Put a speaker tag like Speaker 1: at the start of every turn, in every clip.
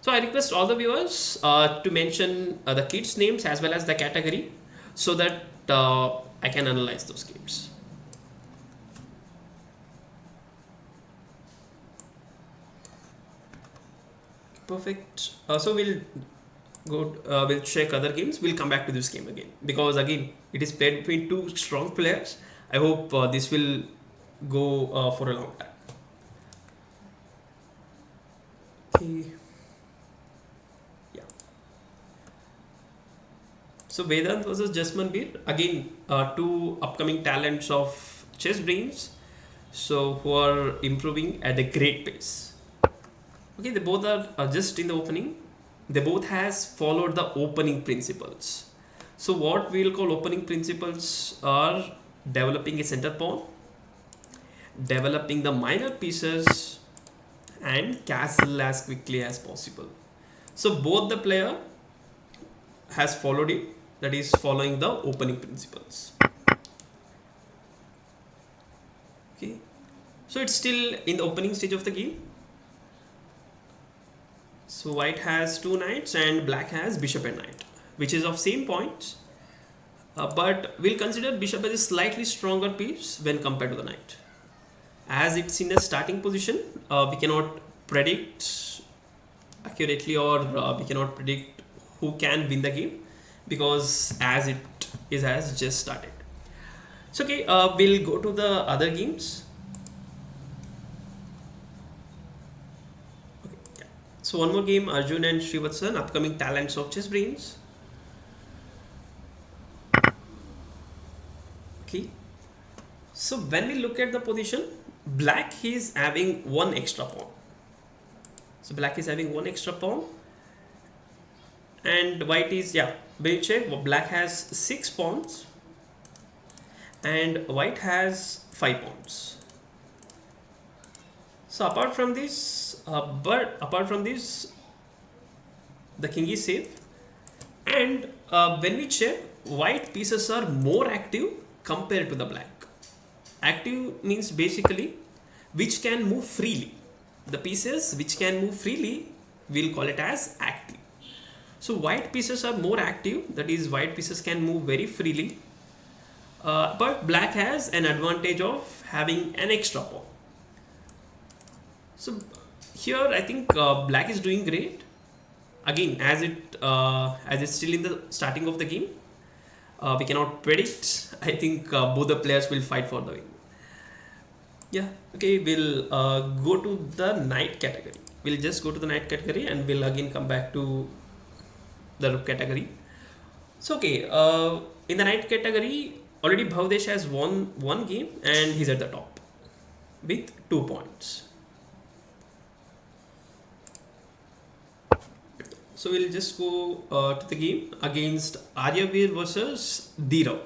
Speaker 1: So I request all the viewers to mention the kids' names as well as the category so that I can analyze those games. Perfect. So we'll check other games. We'll come back to this game again because again it is played between two strong players. I hope this will go for a long time. Okay. Yeah. So Vedant versus Jasmanbir, again two upcoming talents of Chessbrainz, so who are improving at a great pace. Okay, they both are just in the opening. They both has followed the opening principles. So what we'll call opening principles are developing a center pawn, developing the minor pieces, and castle as quickly as possible. So both the player has followed it, that is following the opening principles. Okay, so it's still in the opening stage of the game. So white has two knights and black has bishop and knight, which is of same points, but we'll consider bishop as a slightly stronger piece when compared to the knight. As it's in a starting position, we cannot predict accurately, or we cannot predict who can win the game because as it has just started. So okay, we'll go to the other games. Okay, yeah. So one more game, Arjun and Srivatsan, upcoming talents of Chessbrainz. Okay, so when we look at the position, black is having one extra pawn. So black is having one extra pawn, and white is, yeah, we'll check. Black has 6 pawns and white has 5 pawns. So apart from this, the king is safe. And when we check, white pieces are more active compared to the black. Active means basically which can move freely. The pieces which can move freely, we'll call it as active. So white pieces are more active, that is white pieces can move very freely, but black has an advantage of having an extra pawn. So here I think black is doing great. Again, as it's still in the starting of the game, we cannot predict. I think both the players will fight for the win. Yeah, okay, we'll go to the knight category. We'll just go to the knight category and we'll again come back to the rook category. So okay, in the knight category, already Bhavdesh has won one game and he's at the top with 2 points. So we'll just go to the game against Aryavir versus Dhirav.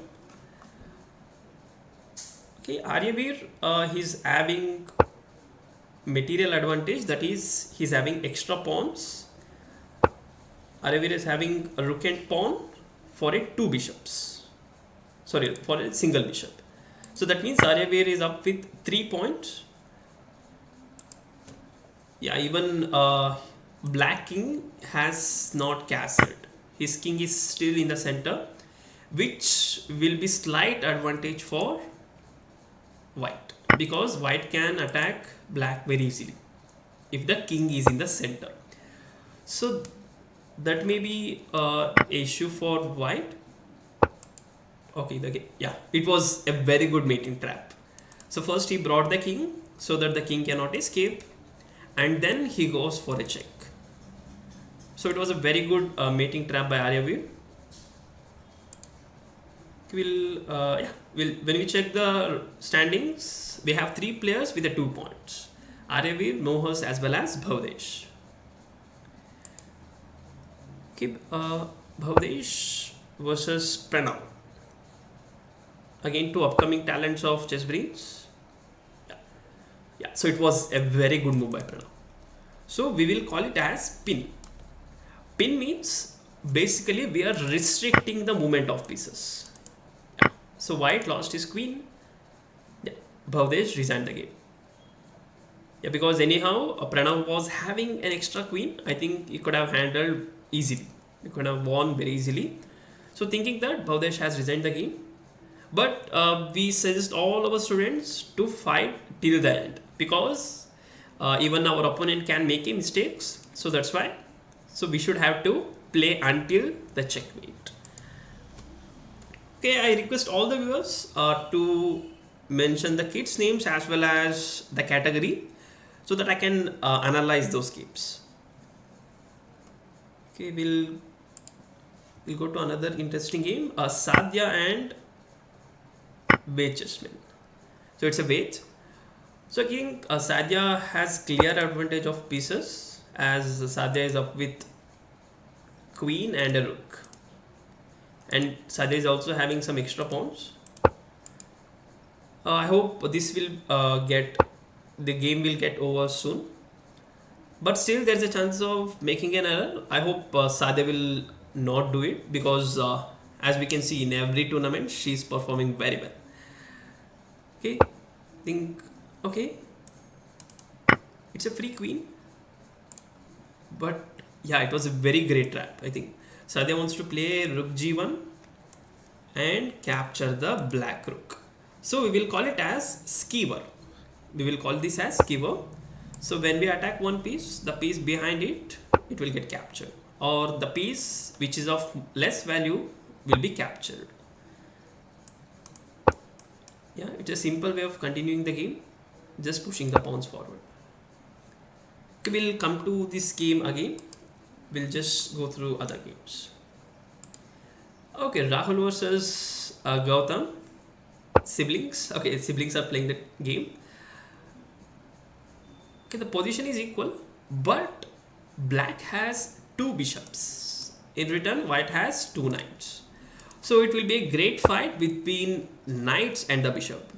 Speaker 1: Okay, Aryavir, he's having material advantage, that is he's having extra pawns. Aryavir is having a rook and pawn for a for a single bishop. So that means Aryavir is up with 3 points. Yeah, even black king has not castled. His king is still in the center, which will be slight advantage for white because white can attack black very easily if the king is in the center. So that may be an issue for white. Okay, yeah, it was a very good mating trap. So first he brought the king so that the king cannot escape, and then he goes for a check. So it was a very good mating trap by Aryavir. When we check the standings, we have 3 players with the 2 points: Aryavir, Mohas, as well as Bhavdesh. Okay, Bhavdesh versus Pranav. Again, 2 upcoming talents of Chessbrainz. Yeah, so it was a very good move by Pranav. So we will call it as pin. Pin means basically we are restricting the movement of pieces. So white lost his queen. Yeah, Bhavdesh resigned the game. Yeah, because anyhow, Pranav was having an extra queen. I think he could have handled easily. He could have won very easily. So thinking that, Bhavdesh has resigned the game. But we suggest all our students to fight till the end because even our opponent can make mistakes. So that's why. So we should have to play until the checkmate. Okay, I request all the viewers to mention the kids' names as well as the category so that I can analyze those games. Okay, we'll go to another interesting game. Sadhya and Wage Chessman. So it's a wage. So I think Sadhya has clear advantage of pieces as Sadhya is up with queen and a rook. And Sadhya is also having some extra pawns. I hope this will the game will get over soon. But still there's a chance of making an error. I hope Sadhya will not do it because as we can see in every tournament she's performing very well. Okay, okay, it's a free queen, but yeah, it was a very great trap. I think Sadhya wants to play rook g1 and capture the black rook. So we will call it as skewer. We will call this as skewer. So when we attack one piece, the piece behind it will get captured, or the piece which is of less value will be captured. Yeah, it's a simple way of continuing the game, just pushing the pawns forward. Okay, we'll come to this game again. We'll just go through other games. Okay, Rahul versus Gautam. Siblings. Okay, siblings are playing the game. Okay, the position is equal, but black has two bishops. In return, white has two knights. So it will be a great fight between knights and the bishop.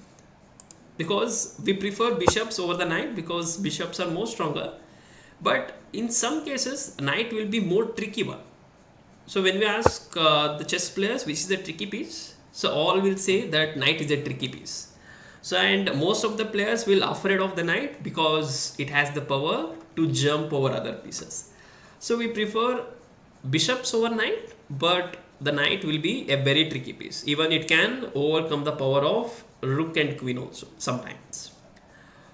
Speaker 1: Because we prefer bishops over the knight because bishops are more stronger. But in some cases, knight will be more tricky one. So when we ask the chess players which is the tricky piece, so all will say that knight is a tricky piece. So and most of the players will afraid of the knight because it has the power to jump over other pieces. So we prefer bishops over knight, but the knight will be a very tricky piece. Even it can overcome the power of rook and queen also sometimes.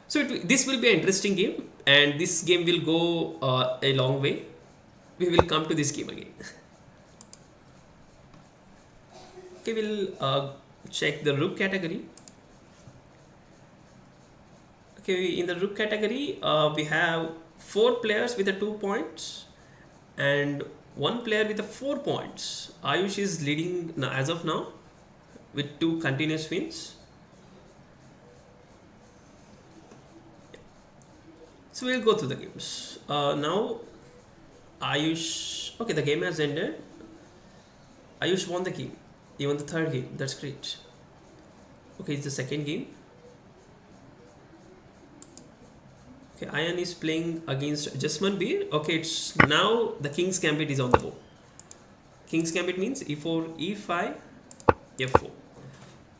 Speaker 1: So this will be an interesting game, and this game will go a long way. We will come to this game again. Okay, we'll check the rook category. Okay, in the rook category, we have 4 players with the 2 points and 1 player with the 4 points. Ayush is leading as of now with 2 continuous wins. So we'll go through the games. Now Ayush, okay, the game has ended. Ayush won the game, even the 3rd game. That's great. Okay, it's the 2nd game. Okay, Ayan is playing against Jasmanbir. Okay, it's now the King's Gambit is on the board. King's Gambit means e4, e5, f4.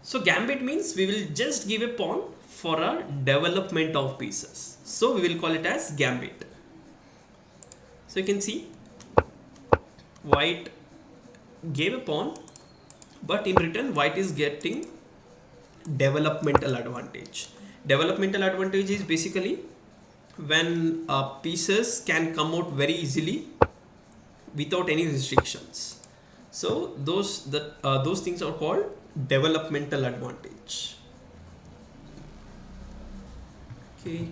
Speaker 1: So Gambit means we will just give a pawn for a development of pieces. So we will call it as Gambit. So you can see white gave a pawn, but in return white is getting developmental advantage. Developmental advantage is basically when pieces can come out very easily without any restrictions. So those things are called developmental advantage. Okay.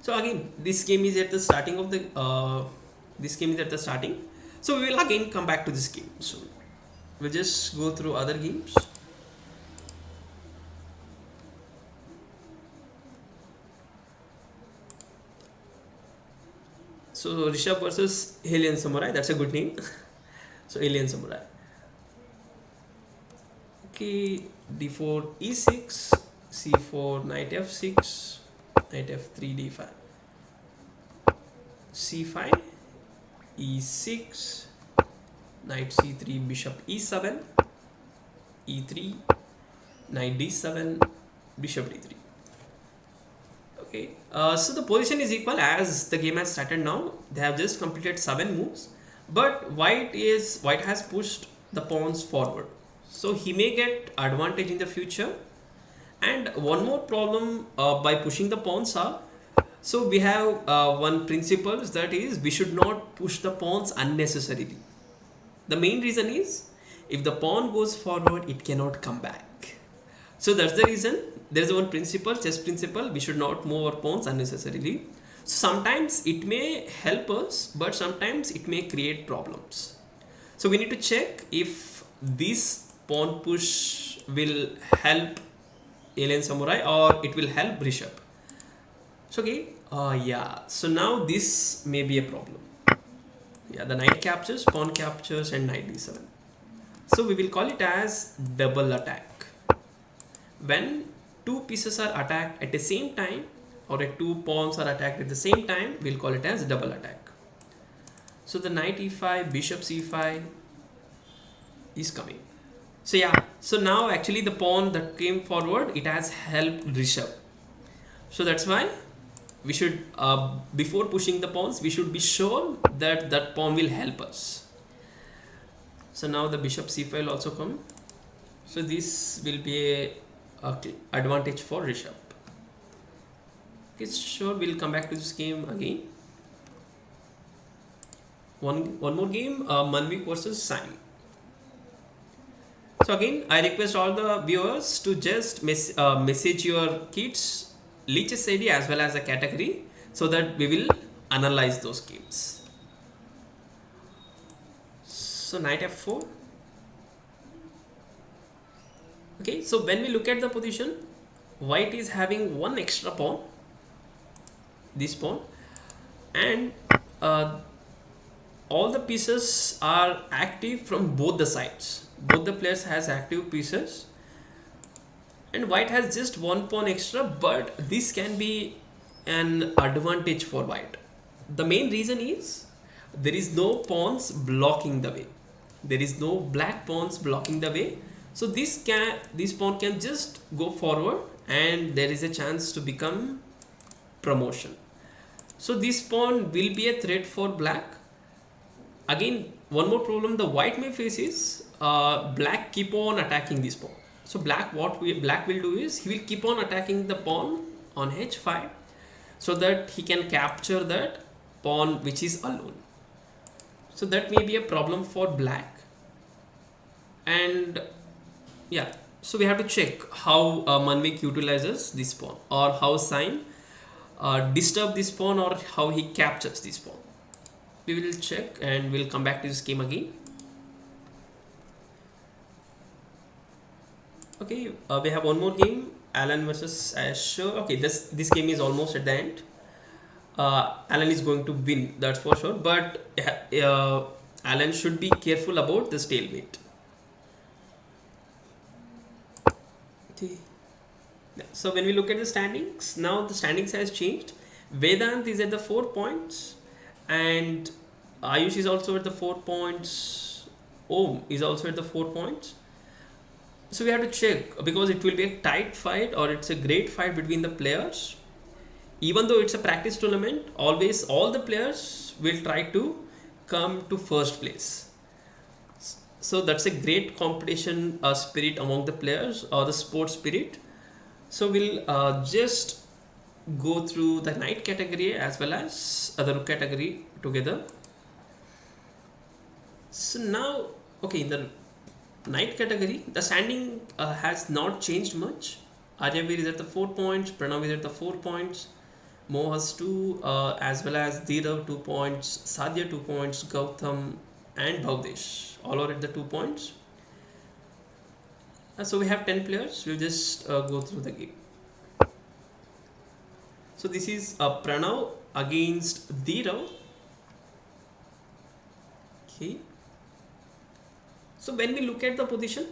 Speaker 1: So again, this game is at the starting of the So we will again come back to this game soon. We'll just go through other games. So Rishabh versus Alien Samurai, that's a good name. So Alien Samurai. Okay, d4, e6, c4, knight f6, knight f3, d5, c5, e6, knight c3, bishop e7, e3, knight d7, bishop d3. Okay, so the position is equal as the game has started now. They have just completed 7 moves, but white has pushed the pawns forward, so he may get advantage in the future. And one more problem by pushing the pawns are, so we have one principle, that is we should not push the pawns unnecessarily. The main reason is, if the pawn goes forward, it cannot come back. So that's the reason there is one principle, chess principle, we should not move our pawns unnecessarily. So sometimes it may help us, but sometimes it may create problems. So we need to check if this pawn push will help alien samurai or it will help bishop. So okay, yeah, so now this may be a problem. Yeah, the knight captures, pawn captures, and knight d7. So we will call it as double attack. When two pieces are attacked at the same time, or two pawns are attacked at the same time, we'll call it as double attack. So the knight e5, bishop c5 is coming. So yeah, so now actually the pawn that came forward, it has helped Rishabh. So that's why we should, before pushing the pawns, we should be sure that that pawn will help us. So now the bishop c5 will also come. So this will be a advantage for Rishabh. Okay, sure, we'll come back to this game again. One more game, Manvik versus Sain. So again, I request all the viewers to just message your kids Leech's ID as well as a category, so that we will analyze those games. So knight f4. Okay, so when we look at the position, white is having one extra pawn, this pawn, and all the pieces are active from both the sides. Both the players has active pieces, and white has just one pawn extra, but this can be an advantage for white. The main reason is there is no pawns blocking the way. There is no black pawns blocking the way. So this pawn can just go forward, and there is a chance to become promotion. So this pawn will be a threat for black. Again, one more problem the white may face is black keep on attacking this pawn. So black will do is he will keep on attacking the pawn on h5, so that he can capture that pawn which is alone. So that may be a problem for black. And yeah, so we have to check how Manvik utilizes this pawn, or how Sain disturb this pawn, or how he captures this pawn. We will check and we'll come back to this game again. Okay, we have one more game, Alan versus Asher. Okay, this game is almost at the end. Alan is going to win, that's for sure, but Alan should be careful about the stalemate. Okay. So when we look at the standings, now the standings has changed. Vedant is at the 4 points, and Ayush is also at the 4 points. Om is also at the 4 points. So we have to check, because it will be a tight fight, or it's a great fight between the players. Even though it's a practice tournament, always all the players will try to come to first place. So that's a great competition spirit among the players, or the sports spirit. So we'll just go through the knight category as well as other rook category together. So now, okay, in the knight category, the standing has not changed much. Aryavir is at the 4 points, Pranav is at the 4 points, Mo has 2, as well as Dhirav 2 points, Sadhya 2 points, Gautam and Bhavdesh all are at the 2 points. So we have 10 players. We'll just go through the game. So this is Pranav against Dhirav. Okay. So when we look at the position,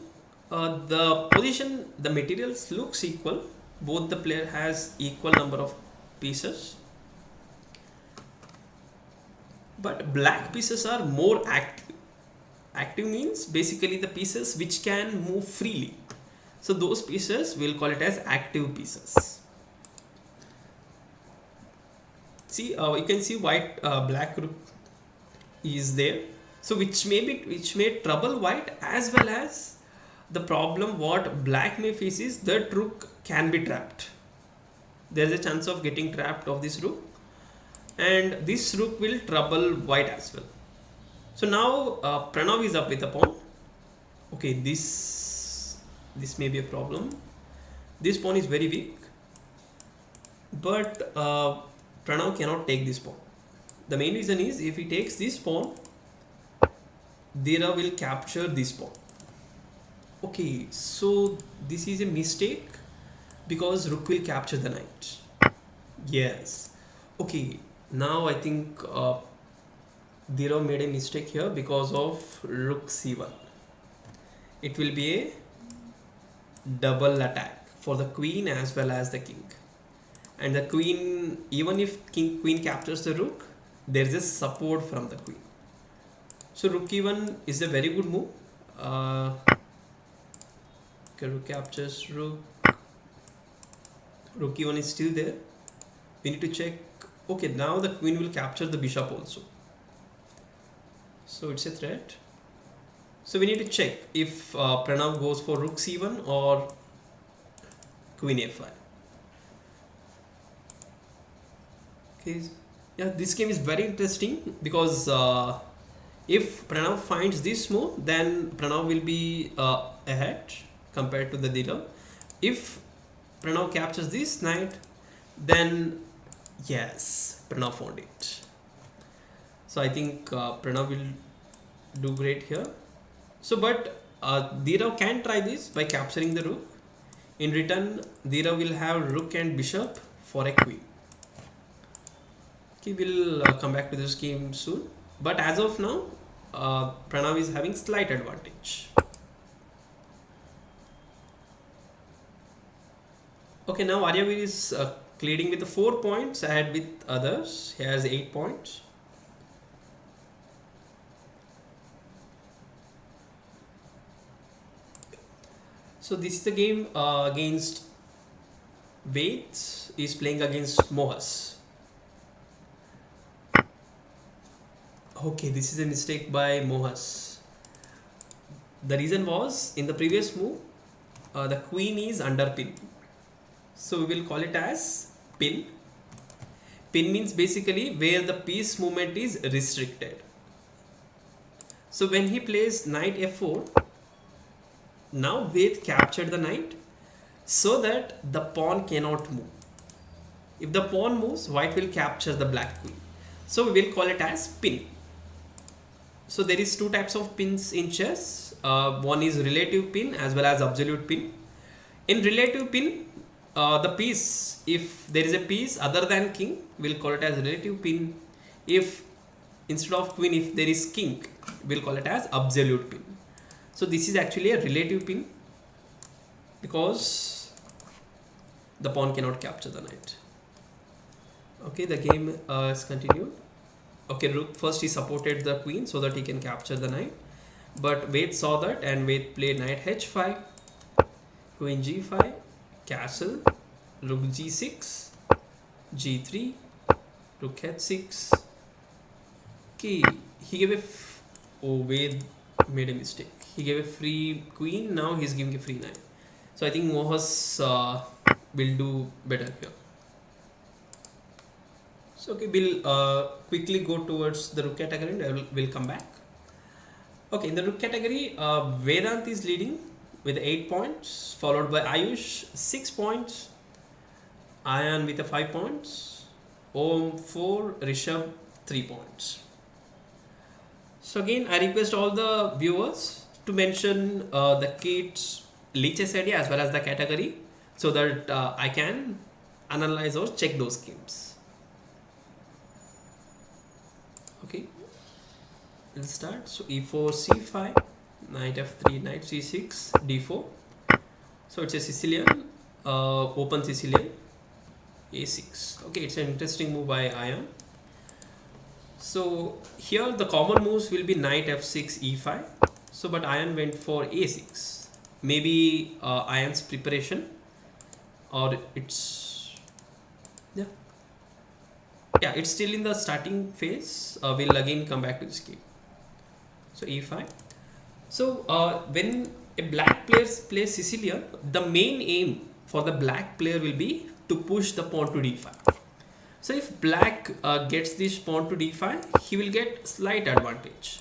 Speaker 1: the materials looks equal. Both the player has equal number of pieces, but black pieces are more active. Active means basically the pieces which can move freely. So those pieces we'll call it as active pieces. See, you can see white black rook is there, so which may trouble white, as well as the problem what black may face is that rook can be trapped. There is a chance of getting trapped of this rook, and this rook will trouble white as well. So now Pranav is up with a pawn. Okay, this may be a problem. This pawn is very weak, but Pranav cannot take this pawn. The main reason is if he takes this pawn, Dira will capture this pawn. Okay, so this is a mistake because rook will capture the knight. Yes. Okay, now I think Dira made a mistake here because of rook c1. It will be a double attack for the queen as well as the king. And the queen, even if queen captures the rook, there is a support from the queen. So rook e1 is a very good move. Okay, rook captures rook. Rook e1 is still there. We need to check. Okay, now the queen will capture the bishop also. So it's a threat. So we need to check if Pranav goes for rook c1 or queen a5. Okay, yeah, this game is very interesting because if Pranav finds this move, then Pranav will be ahead compared to the Dira. If Pranav captures this knight, then yes, Pranav found it. So I think Pranav will do great here. So, but Dira can try this by capturing the rook. In return, Dira will have rook and bishop for a queen. Okay, we'll come back to this game soon. But as of now, Pranav is having slight advantage. Okay, now Aryavir is leading with the 4 points ahead with others. He has 8 points. So this is the game against Ved is playing against Mohas. Okay, this is a mistake by Mohas. The reason was in the previous move, the queen is under pin. So we will call it as pin. Pin means basically where the piece movement is restricted. So when he plays knight f4, now Ved captured the knight so that the pawn cannot move. If the pawn moves, white will capture the black queen. So we will call it as pin. So there is 2 types of pins in chess. One is relative pin as well as absolute pin. In relative pin, the piece, if there is a piece other than king, we'll call it as relative pin. If instead of queen, if there is king, we'll call it as absolute pin. So this is actually a relative pin because the pawn cannot capture the knight. Okay, the game is continued. Okay, rook first he supported the queen so that he can capture the knight, but Ved saw that and Ved played knight h5, queen g5, castle, rook g6, g3, rook h6. Okay, he gave a Ved made a mistake. He gave a free queen, now he's giving a free knight. So I think Mohas will do better here. So okay, we'll quickly go towards the rook category and we'll come back. Okay, in the rook category, Vedant is leading with 8 points, followed by Ayush 6 points, Ayan with 5 points, Om 4, Rishabh 3 points. So again, I request all the viewers to mention the kid's leeches idea as well as the category so that I can analyze or check those games. Okay, we'll start. So e4, c5, knight f3, knight c6, d4. So it's a Sicilian, open Sicilian, a6. Okay, it's an interesting move by Ayan. So here the common moves will be knight f6, e5. So but Ayan went for a6. maybe Iron's preparation, or it's yeah, yeah, it's still in the starting phase. We'll again come back to this game. So e5. So when a black player plays Sicilian, the main aim for the black player will be to push the pawn to d5. So if black gets this pawn to d5, he will get slight advantage.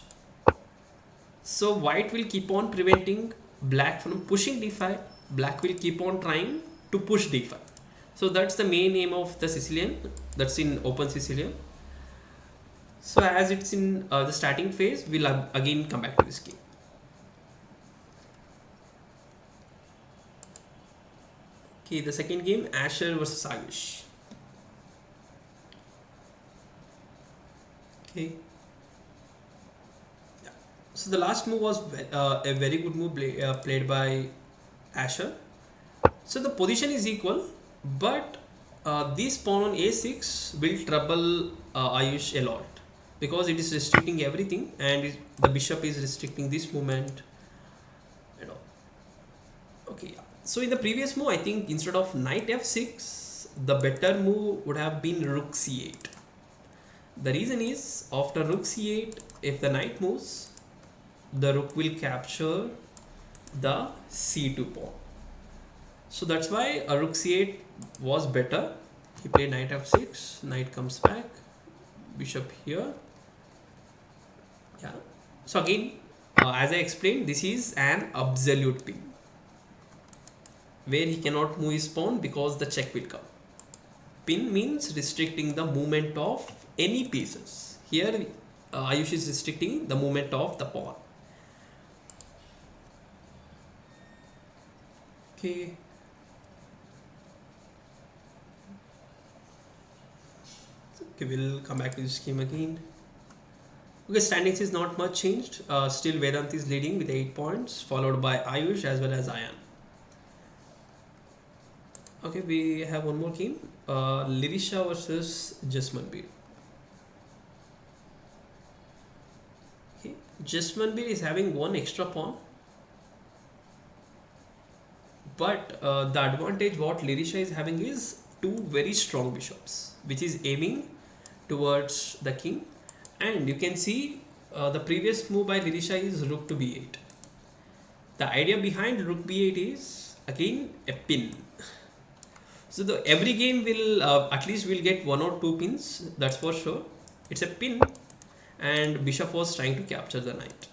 Speaker 1: So white will keep on preventing black from pushing d5. Black will keep on trying to push d5. So that's the main aim of the Sicilian. That's in open Sicilian. So as it's in the starting phase, we'll again come back to this game. Okay, the second game, Asher versus Ayush. Okay. Yeah. So the last move was a very good move played by Asher. So the position is equal, but this pawn on a6 will trouble Ayush a lot because it is restricting everything, and the bishop is restricting this movement and all. Okay, yeah. So in the previous move, I think instead of knight f6, the better move would have been rook c8. The reason is, after rook c8, if the knight moves, the rook will capture the c2 pawn. So that's why a rook c8 was better. He played knight f6, knight comes back, bishop here. Yeah. So again, as I explained, this is an absolute pin where he cannot move his pawn because the check will come. Pin means restricting the movement of any pieces. Here Ayush is restricting the movement of the pawn. Okay. Okay, we'll come back to this game again. Okay, standings is not much changed. Still Vedant is leading with 8 points, followed by Ayush as well as Ayan. Okay, we have one more game. Lirisha versus Jasmanbir. Okay, Jasmanbir is having one extra pawn, but the advantage what Lirisha is having is two very strong bishops, which is aiming towards the king. And you can see the previous move by Lirisha is rook to b8. The idea behind rook b8 is again a pin. So every game will at least will get one or two pins, that's for sure. It's a pin, and bishop was trying to capture the knight.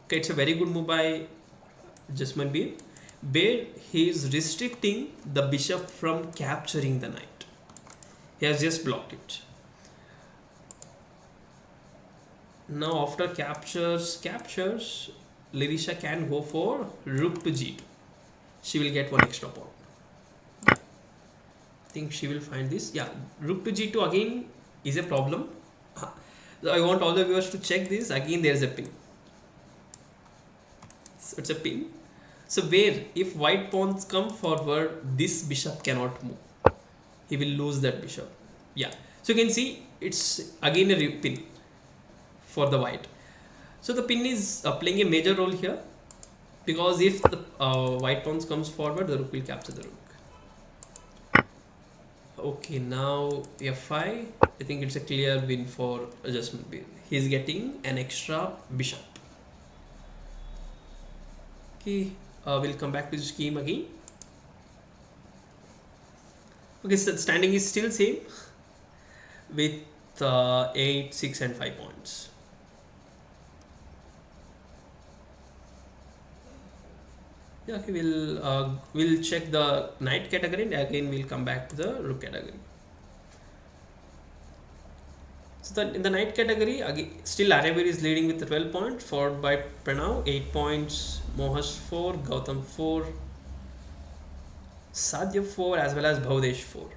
Speaker 1: Okay, it's a very good move by Jasmanbir, where he is restricting the bishop from capturing the knight. He has just blocked it. Now after captures, Lirisha can go for rook to g2. She will get one extra pawn. I think she will find this. Yeah, rook to g2 again is a problem. So I want all the viewers to check this. Again, there is a pin. So it's a pin. So where if white pawns come forward, this bishop cannot move. He will lose that bishop. Yeah. So you can see it's again a pin for the white. So the pin is playing a major role here, because if the white pawns comes forward, the rook will capture the rook. Okay, now f5. I think it's a clear win for Jasmanbir. He is getting an extra bishop. Okay, we'll come back to this game again. Okay, so the standing is still same with 8, 6 and 5 points. Yeah, okay, we'll check the knight category, and again we'll come back to the rook category. So in the knight category, again, still Aravir is leading with 12 points, followed by Pranav 8 points, Mohas 4, Gautam 4, Sadhya 4, as well as Bhavadesh 4.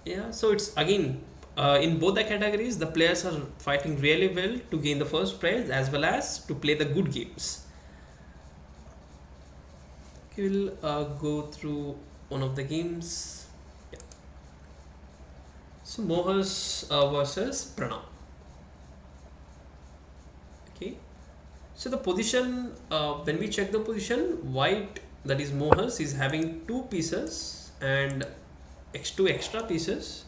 Speaker 1: Yeah, so it's again in both the categories, the players are fighting really well to gain the first prize as well as to play the good games. Okay, we'll go through one of the games. Yeah. So Mohas versus Pranav. Okay. So the position, when we check the position, white, that is Mohas, is having two pieces and two extra pieces.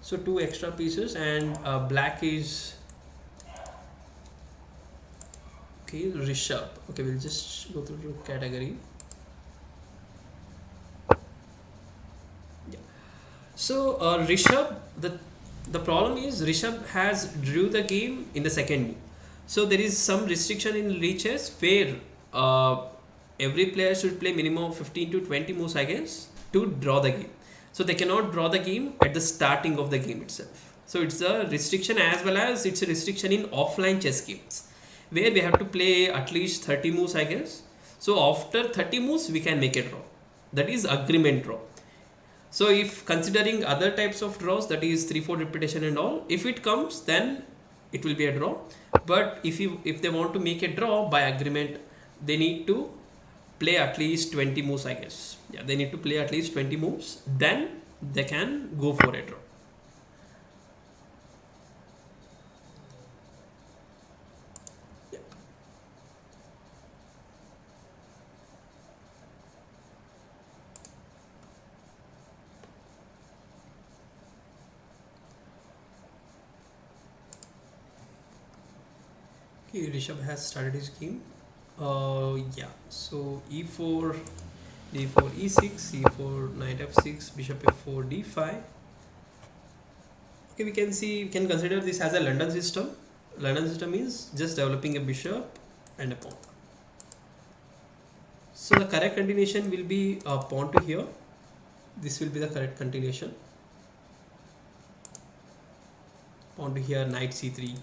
Speaker 1: So two extra pieces, and black is okay. Rishabh. Okay, we'll just go through the category. Yeah. So Rishabh, the problem is Rishabh has drew the game in the second move. So there is some restriction in lichess where every player should play minimum of 15 to 20 moves, I guess, to draw the game. So they cannot draw the game at the starting of the game itself. So it's a restriction, as well as it's a restriction in offline chess games where we have to play at least 30 moves, I guess. So after 30 moves we can make a draw. That is agreement draw. So if considering other types of draws, that is 3-4 repetition and all, if it comes, then it will be a draw. But if they want to make a draw by agreement, they need to play at least 20 moves, I guess. Yeah, they need to play at least 20 moves, then they can go for a draw. Yeah. Okay, Rishabh has started his game. Yeah, so e4, d4, e6, e4, knight f6, bishop f4, d5. Okay, we can consider this as a London system. London system is just developing a bishop and a pawn. So the correct continuation will be a pawn to here. This will be the correct continuation. Pawn to here, knight c3.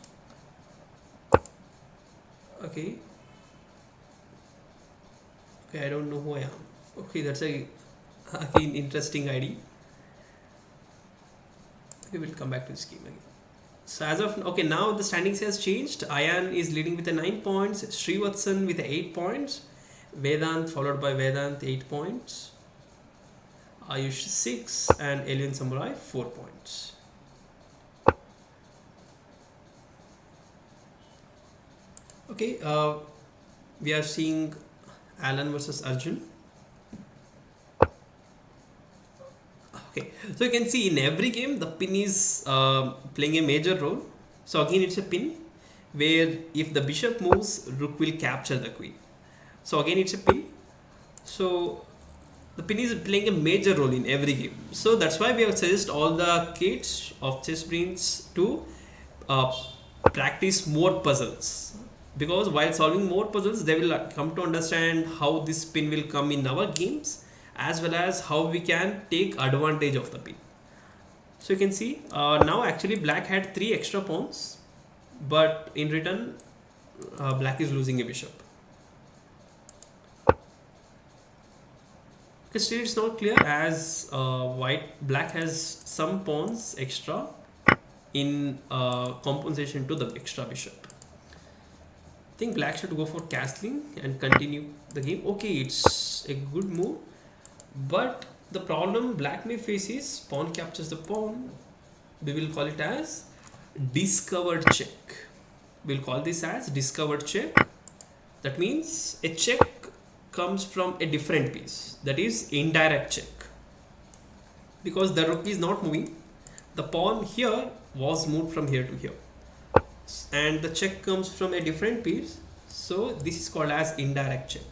Speaker 1: Okay. Okay, I don't know who I am. Okay, that's a again interesting ID. Okay, we'll come back to this game again. So as of okay, now the standings has changed. Ayan is leading with 9 points. Srivatsan with 8 points. Vedant followed by Vedant 8 points. Ayush 6 and Alien Samurai 4 points. Okay, we are seeing Alan versus Arjun. Okay, so you can see in every game the pin is playing a major role. So again it's a pin where if the bishop moves, rook will capture the queen. So again it's a pin. So the pin is playing a major role in every game. So that's why we have suggest all the kids of Chessbrainz to practice more puzzles. Because while solving more puzzles, they will come to understand how this pin will come in our games, as well as how we can take advantage of the pin. So you can see now actually black had 3 extra pawns, but in return black is losing a bishop. Okay, still it's not clear as black has some pawns extra in compensation to the extra bishop. I think black should go for castling and continue the game. Okay, it's a good move, but the problem black may face is pawn captures the pawn. We will call it as discovered check. We'll call this as discovered check. That means a check comes from a different piece, that is indirect check, because the rook is not moving. The pawn here was moved from here to here, and the check comes from a different piece, so this is called as indirect check.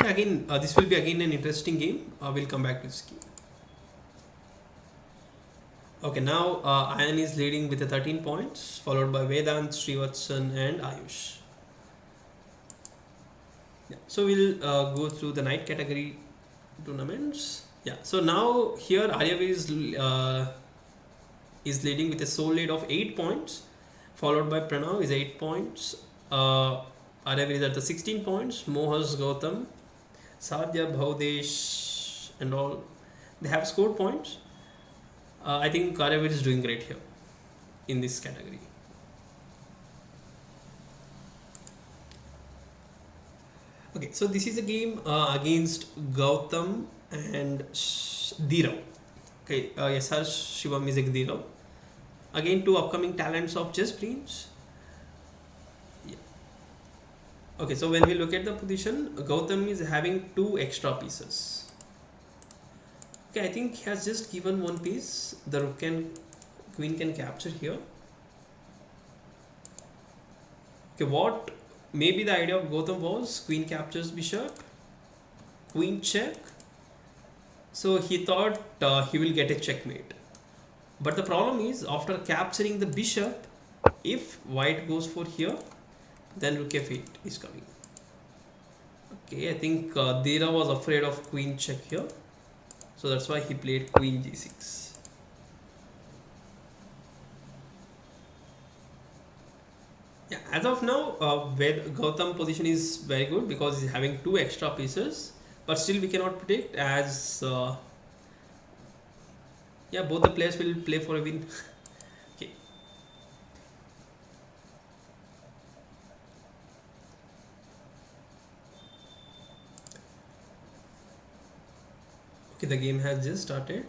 Speaker 1: Again, this will be again an interesting game. We'll come back to this game. Okay, now Ayan is leading with 13 points, followed by Vedant, Srivatsan and Ayush. Yeah. So we'll go through the night category tournaments. Yeah, so now here Aryaveer is leading with a sole lead of 8 points, followed by Pranav is 8 points. Aryaveer is at the 16 points. Mohas, Gautam, Sadhya, Bhaudesh and all, they have scored points. I think Aryaveer is doing great here in this category. Okay, so this is a game against Gautam and Dhirav. Okay, SR Shivam is Ekdiro. Again, two upcoming talents of Chessbrainz. Yeah. Okay, so when we look at the position, Gautam is having two extra pieces. Okay, I think he has just given one piece. The rook and queen can capture here. Okay, what maybe the idea of Gautam was queen captures bishop, queen check. So he thought he will get a checkmate. But the problem is after capturing the bishop, if white goes for here, then rook f8 is coming. Okay, I think Dera was afraid of queen check here. So that's why he played queen g6. Yeah, as of now, Gautam position is very good because he's having two extra pieces. But still we cannot predict as yeah, both the players will play for a win. Okay. Okay, the game has just started.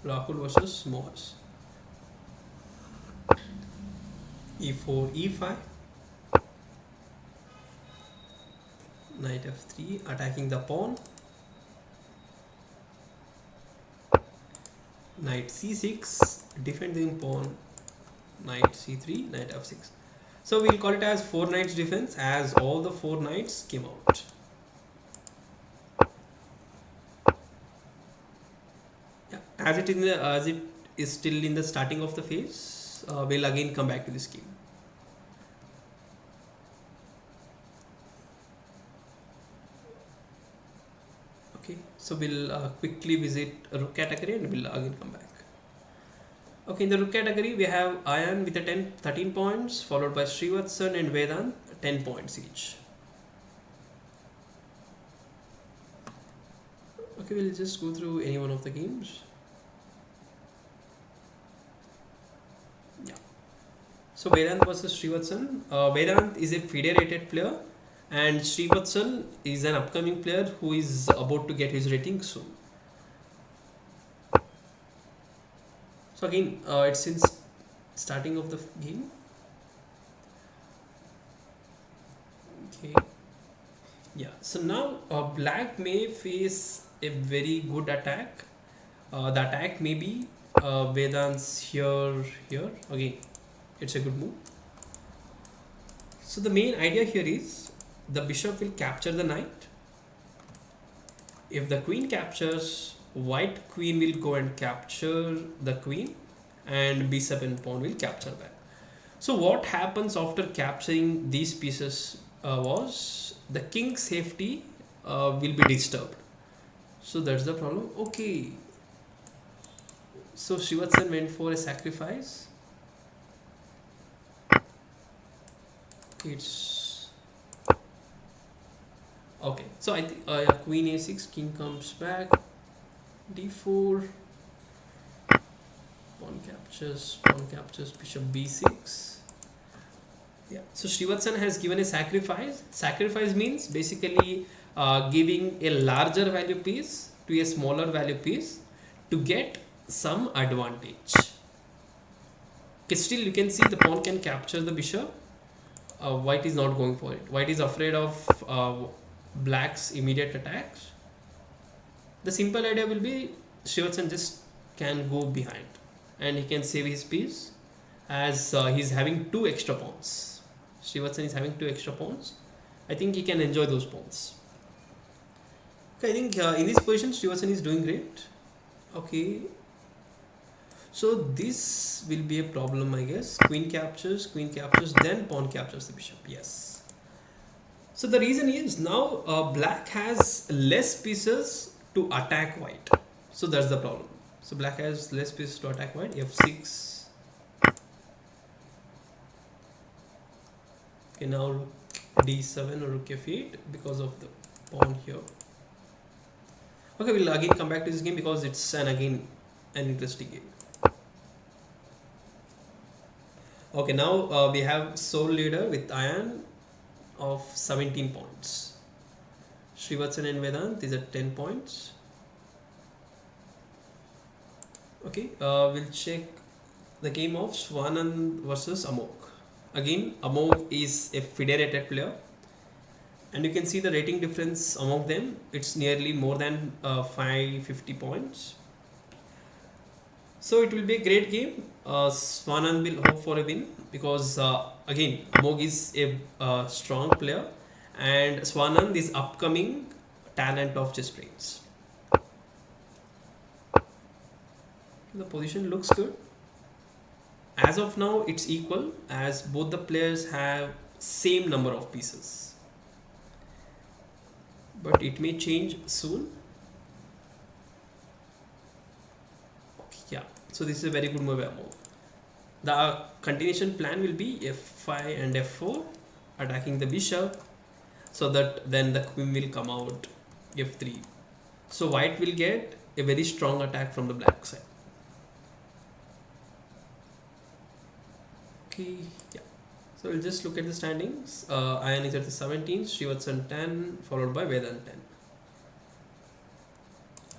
Speaker 1: Rahul versus Mohas. e4, e5. Knight f3, attacking the pawn. Knight c6, defending pawn. Knight c3, knight f6. So we'll call it as 4 knights defense as all the 4 knights came out. Yeah, as it is still in the starting of the phase, we'll again come back to this game. Okay, so we'll quickly visit rook category and we'll again come back. Okay, in the rook category we have Ayan with a 13 points, followed by Srivatsan and Vedant 10 points each. Okay, we'll just go through any one of the games. Yeah. So Vedant versus Srivatsan. Vedant is a FIDE rated player and Srivatsan is an upcoming player who is about to get his rating soon. So again, it's since starting of the game. Okay. Yeah. So now Black may face a very good attack. The attack may be Vedant's here. Again, it's a good move. So the main idea here is the bishop will capture the knight. If the queen captures, white queen will go and capture the queen and b7 pawn will capture that. So what happens after capturing these pieces was the king's safety will be disturbed. So that's the problem. Okay. So Srivatsan went for a sacrifice. Okay, okay. So I think queen a6, king comes back, d4, pawn captures, bishop b6. Yeah. So Srivatsan has given a sacrifice. Sacrifice means basically giving a larger value piece to a smaller value piece to get some advantage. Okay, still you can see the pawn can capture the bishop. White is not going for it. White is afraid of black's immediate attacks. The simple idea will be Srivatsan just can go behind and he can save his piece as he's having 2 extra pawns. Srivatsan is having 2 extra pawns. I think he can enjoy those pawns. Okay, I think in this position Srivatsan is doing great. Okay. So this will be a problem, I guess. Queen captures, then pawn captures the bishop. Yes. So the reason is now black has less pieces to attack white. So that's the problem. So black has less pieces to attack white. f6. Okay, now rook d7 or rook f8 because of the pawn here. Okay, we'll again come back to this game because it's an interesting game. Okay, now we have sole leader with Ayan of 17 points. Srivatsan and Vedant is at 10 points. Okay, we'll check the game of Swanand versus Amog. Again, Amog is a federated player, and you can see the rating difference among them. It's nearly more than 550 points. So it will be a great game. Swanand will hope for a win because again Amog is a strong player, and Swanand is upcoming talent of Chessbrainz. The position looks good. As of now, it's equal as both the players have same number of pieces. But it may change soon. Yeah, so this is a very good move. The continuation plan will be f5 and f4, attacking the bishop, so that then the queen will come out f3. So white will get a very strong attack from the black side. Okay, yeah. So we'll just look at the standings. Ayan is at the 17th, Srivatsan 10, followed by Vedant 10.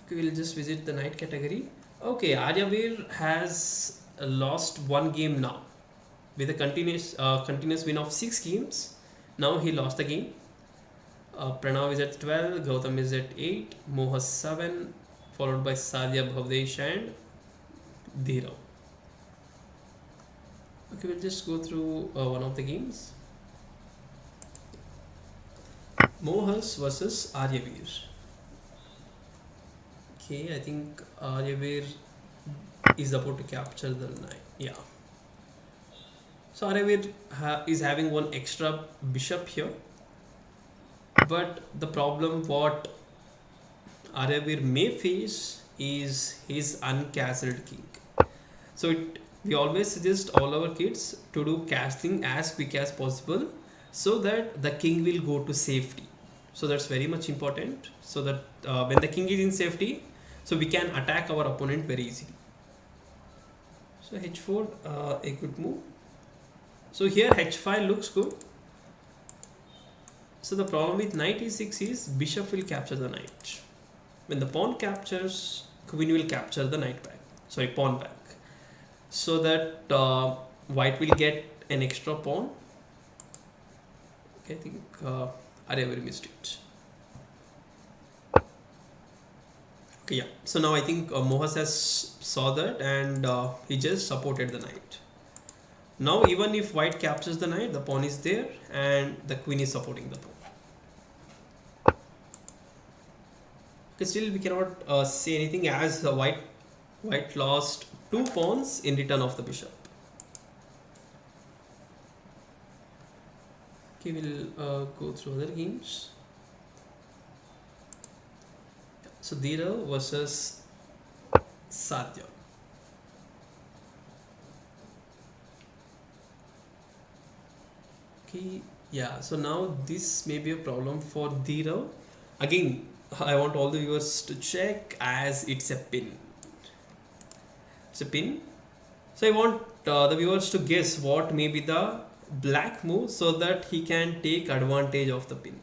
Speaker 1: Okay, we'll just visit the night category. Okay, Aryavir has lost one game now with a continuous win of 6 games. Now he lost the game. Pranav is at 12, Gautam is at 8, Moha 7, followed by Sadhya, Bhavdesh and Dhirav. Okay, we'll just go through one of the games. Mohas versus Aryavir. Okay, I think Aryavir is about to capture the knight. Yeah. So Aryavir is having one extra bishop here. But the problem what Aryavir may face is his uncastled king. So we always suggest all our kids to do castling as quick as possible so that the king will go to safety. So that's very much important, so that when the king is in safety, so we can attack our opponent very easily. So h4, a good move. So here h5 looks good. So the problem with knight e6 is bishop will capture the knight. When the pawn captures, queen will capture the knight back. Sorry, pawn back. So that white will get an extra pawn. Okay, I think Aryavir missed it. Okay, yeah. So now I think Mohas has saw that and he just supported the knight. Now even if white captures the knight, the pawn is there and the queen is supporting the pawn. Okay, still we cannot say anything as white lost 2 pawns in return of the bishop. Okay, we'll go through other games. So Dhirav versus Sadhya. Okay, yeah. So now this may be a problem for Dhirav. Again, I want all the viewers to check as it's a pin. It's a pin. So I want the viewers to guess what may be the black move so that he can take advantage of the pin.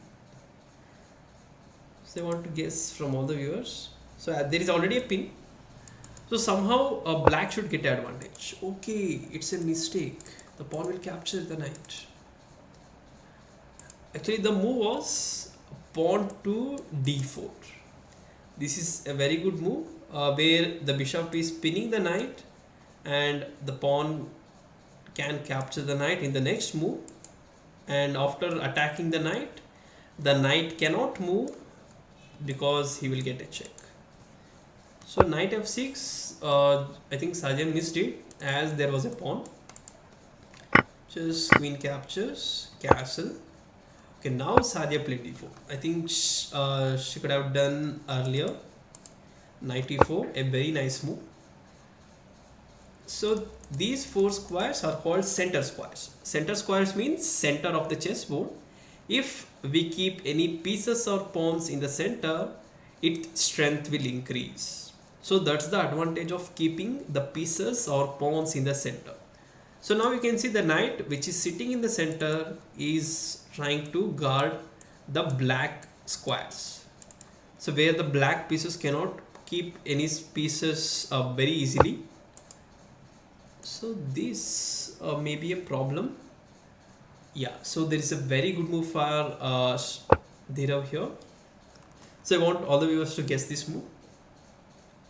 Speaker 1: So I want to guess from all the viewers. So there is already a pin. So somehow black should get advantage. Okay, it's a mistake. The pawn will capture the knight. Actually the move was pawn to d4. This is a very good move where the bishop is pinning the knight and the pawn can capture the knight in the next move, and after attacking the knight cannot move because he will get a check. So knight f6, I think Sajan missed it as there was a pawn. Just queen captures, castle. Okay, now Sadia played d4. I think she could have done earlier. Knight e4, a very nice move. So these 4 squares are called center squares. Center squares means center of the chessboard. If we keep any pieces or pawns in the center, its strength will increase. So that's the advantage of keeping the pieces or pawns in the center. So now you can see the knight which is sitting in the center is trying to guard the black squares. So where the black pieces cannot keep any pieces very easily. So this may be a problem. Yeah, so there is a very good move for Dhirav here. So I want all the viewers to guess this move.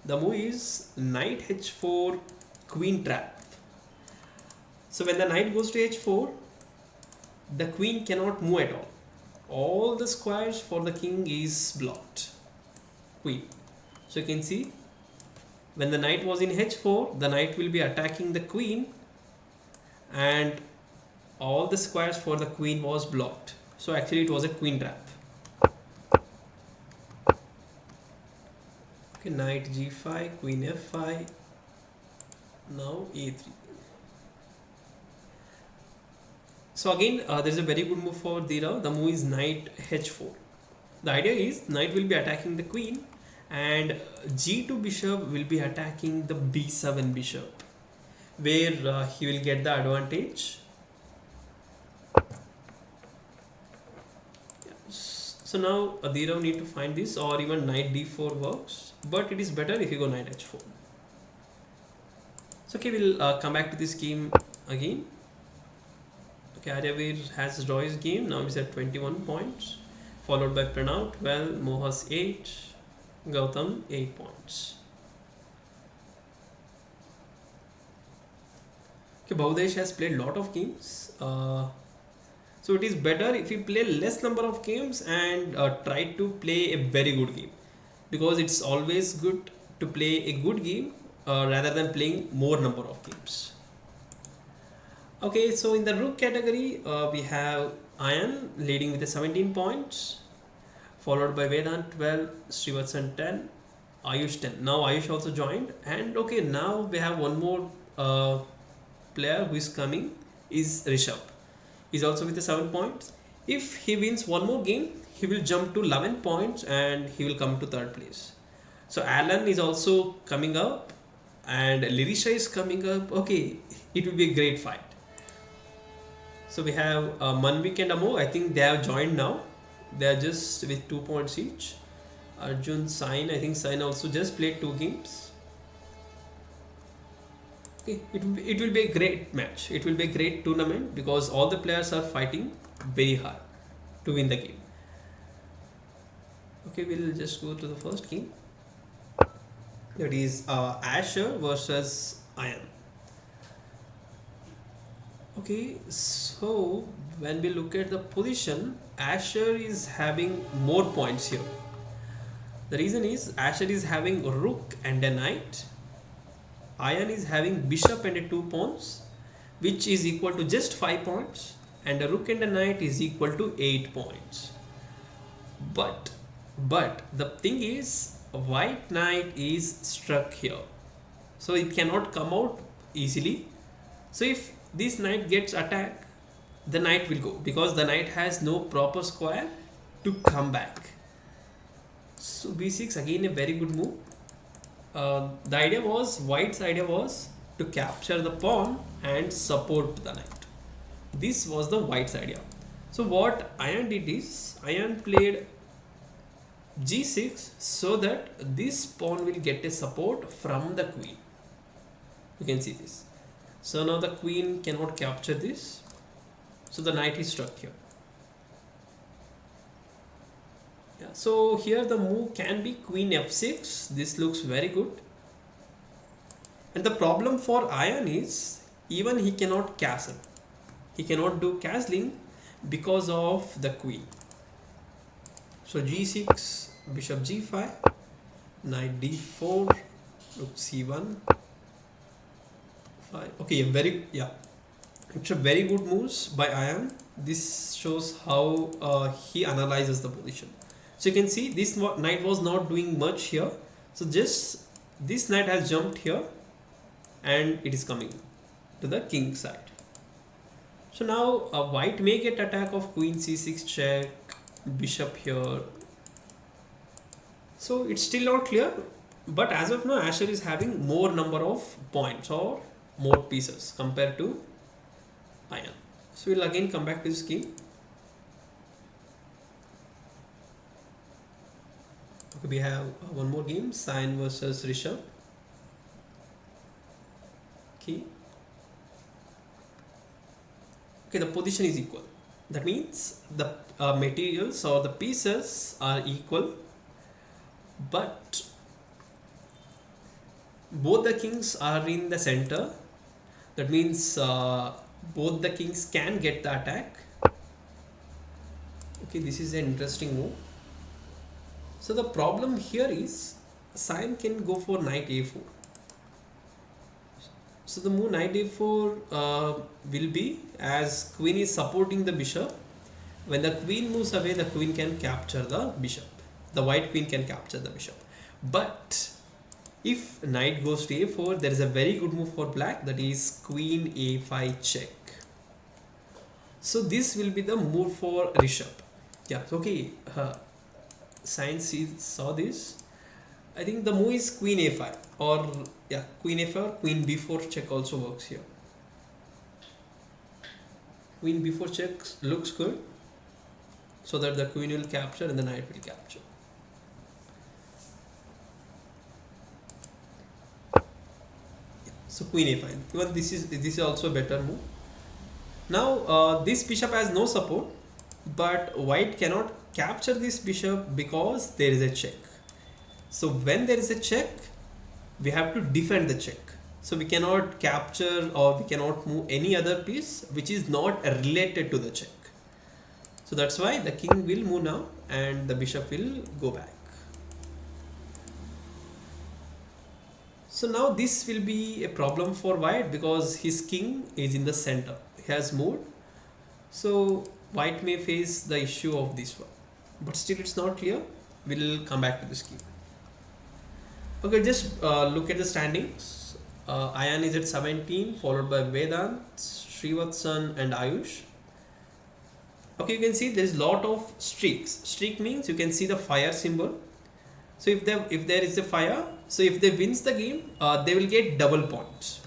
Speaker 1: The move is knight h4 queen trap. So when the knight goes to h4, the queen cannot move at all. All the squares for the king is blocked. Queen. So you can see when the knight was in h4, the knight will be attacking the queen and all the squares for the queen was blocked. So actually it was a queen trap. Okay, knight g5, queen f5, now a3. So again, there is a very good move for Dhirav. The move is knight h4. The idea is knight will be attacking the queen and g2 bishop will be attacking the b7 bishop, where he will get the advantage. So now Dhirav need to find this, or even knight d4 works, but it is better if you go knight h4. So okay, we'll come back to this game again. Okay, Aryavir has drawn his game. Now he's at 21 points, followed by Pranav 12, Mohas 8, Gautam 8 points. Okay, Bhudesh has played a lot of games. So it is better if you play less number of games and try to play a very good game, because it's always good to play a good game rather than playing more number of games. Okay, so in the rook category, we have Ayan leading with a 17 points, followed by Vedant 12, Srivatsan 10, Ayush 10. Now Ayush also joined, and okay, now we have one more player who is coming, is Rishabh. He's also with the 7 points. If he wins one more game, he will jump to 11 points and he will come to third place. So Alan is also coming up and Lirisha is coming up. Okay, it will be a great fight. So we have Manvik and Amo. I think they have joined now. They are just with 2 points each. Arjun, Sain. I think Sain also just played 2 games. Okay, it will be a great match. It will be a great tournament because all the players are fighting very hard to win the game. Okay, we'll just go to the first game. That is Asher versus Ayan. Okay, so when we look at the position, Asher is having more points here. The reason is Asher is having a rook and a knight. Ayan is having bishop and a 2 pawns, which is equal to just 5 points, and a rook and a knight is equal to 8 points. But the thing is, a white knight is struck here, so it cannot come out easily. So if this knight gets attacked, the knight will go because the knight has no proper square to come back. So b6, again a very good move. The idea was, white's idea was to capture the pawn and support the knight. This was the white's idea. So what Ayan did is, Ayan played g6 so that this pawn will get a support from the queen. You can see this. So now the queen cannot capture this, so the knight is stuck here. Yeah, so here the move can be queen f6. This looks very good. And the problem for Ayan is, even he cannot castle. He cannot do castling because of the queen. So g6, bishop g5, knight d4, rook c1. Okay, it's a very good moves by Ayan. This shows how he analyzes the position. So you can see this knight was not doing much here. So just this knight has jumped here and it is coming to the king side. So now white may get attack of queen c6 check, bishop here. So it's still not clear, but as of now Asher is having more number of points or more pieces compared to Ayan. So we'll again come back to this game. Okay, we have one more game, Sain versus Rishabh. Okay. Okay, the position is equal. That means the materials or the pieces are equal, but both the kings are in the center. That means both the kings can get the attack. Okay, this is an interesting move. So the problem here is Sain can go for knight a4. So the move knight a4 will be, as queen is supporting the bishop. When the queen moves away, the queen can capture the bishop. The white queen can capture the bishop. But if knight goes to a4, there is a very good move for black, that is queen a5 check. So this will be the move for Rishabh. Yeah, okay. Sain saw this. I think the move is queen a5, or yeah, queen a5, queen b4 check also works here. Queen b4 check looks good, so that the queen will capture and the knight will capture. So queen a5. Even this is also a better move. Now this bishop has no support, but white cannot capture this bishop because there is a check. So when there is a check, we have to defend the check. So we cannot capture or we cannot move any other piece which is not related to the check. So that's why the king will move now and the bishop will go back. So now this will be a problem for white because his king is in the center. He has moved. So white may face the issue of this one. But still it's not clear. We'll come back to this game. Okay, just look at the standings. Ayan is at 17, followed by Vedant, Srivatsan and Ayush. Okay, you can see there is lot of streaks. Streak means you can see the fire symbol. So if there is a fire, so if they wins the game, they will get double points.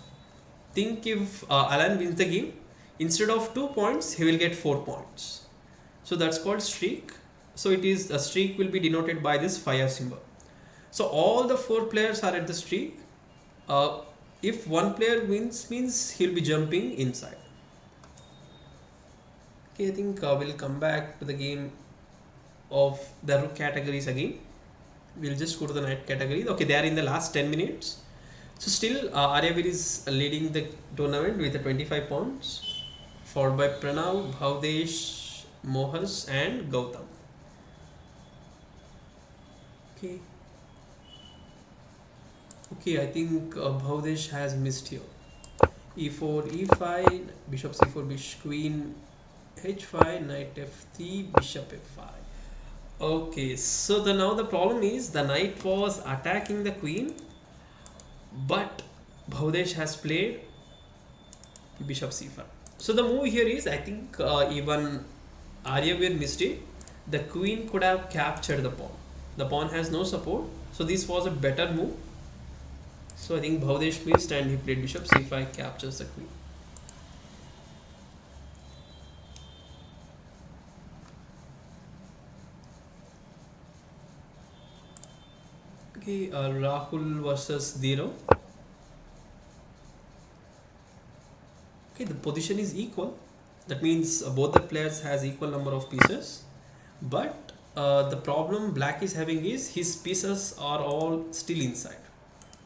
Speaker 1: Think if Alan wins the game, instead of 2 points, he will get 4 points. So that's called streak. So it is, a streak will be denoted by this fire symbol. So all the 4 players are at the streak. If one player wins, means he'll be jumping inside. Okay, I think we'll come back to the game of the rook categories again. We'll just go to the knight category. Okay, they are in the last 10 minutes. So still Aryavir is leading the tournament with 25 points, followed by Pranav, Bhavdesh, Mohas and Gautam. Okay. Okay, I think Bhavdesh has missed here. E4, E5, Bishop C4, Bishop Queen H5, Knight F3, Bishop F5. Okay, so now the problem is the knight was attacking the queen, but Bhavdesh has played Bishop C5. So the move here is, I think even Aryavir missed it. The queen could have captured the pawn. The pawn has no support, so this was a better move. So I think Bhavdesh missed and he played Bishop C5, captures the queen. Okay, Rahul versus Dhiro. Okay, the position is equal. That means both the players has equal number of pieces. But the problem black is having is his pieces are all still inside.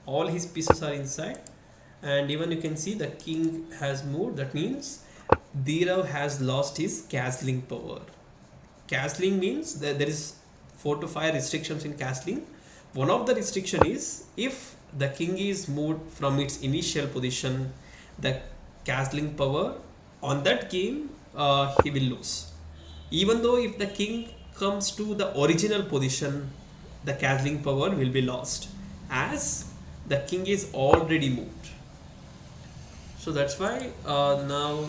Speaker 1: All his pieces are inside, and even you can see the king has moved. That means Dhiro has lost his castling power. Castling means that there is 4 to 5 restrictions in castling. One of the restriction is if the king is moved from its initial position, the castling power on that game he will lose. Even though if the king comes to the original position, the castling power will be lost, as the king is already moved. So that's why now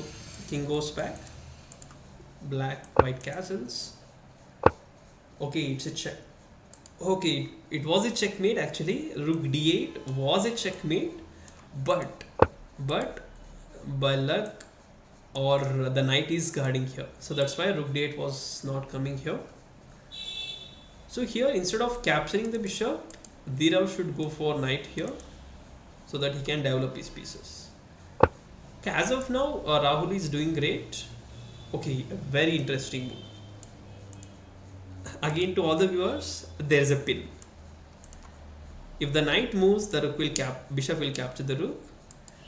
Speaker 1: king goes back. Black, white castles. Okay, it's a check. Okay, it was a checkmate actually. Rook d8 was a checkmate, but by luck or the knight is guarding here. So that's why rook d8 was not coming here. So here, instead of capturing the bishop, Dhirav should go for knight here, so that he can develop his pieces. Okay, as of now, Rahul is doing great. Okay, very interesting move. Again, to all the viewers, there is a pin. If the knight moves, the bishop will capture the rook.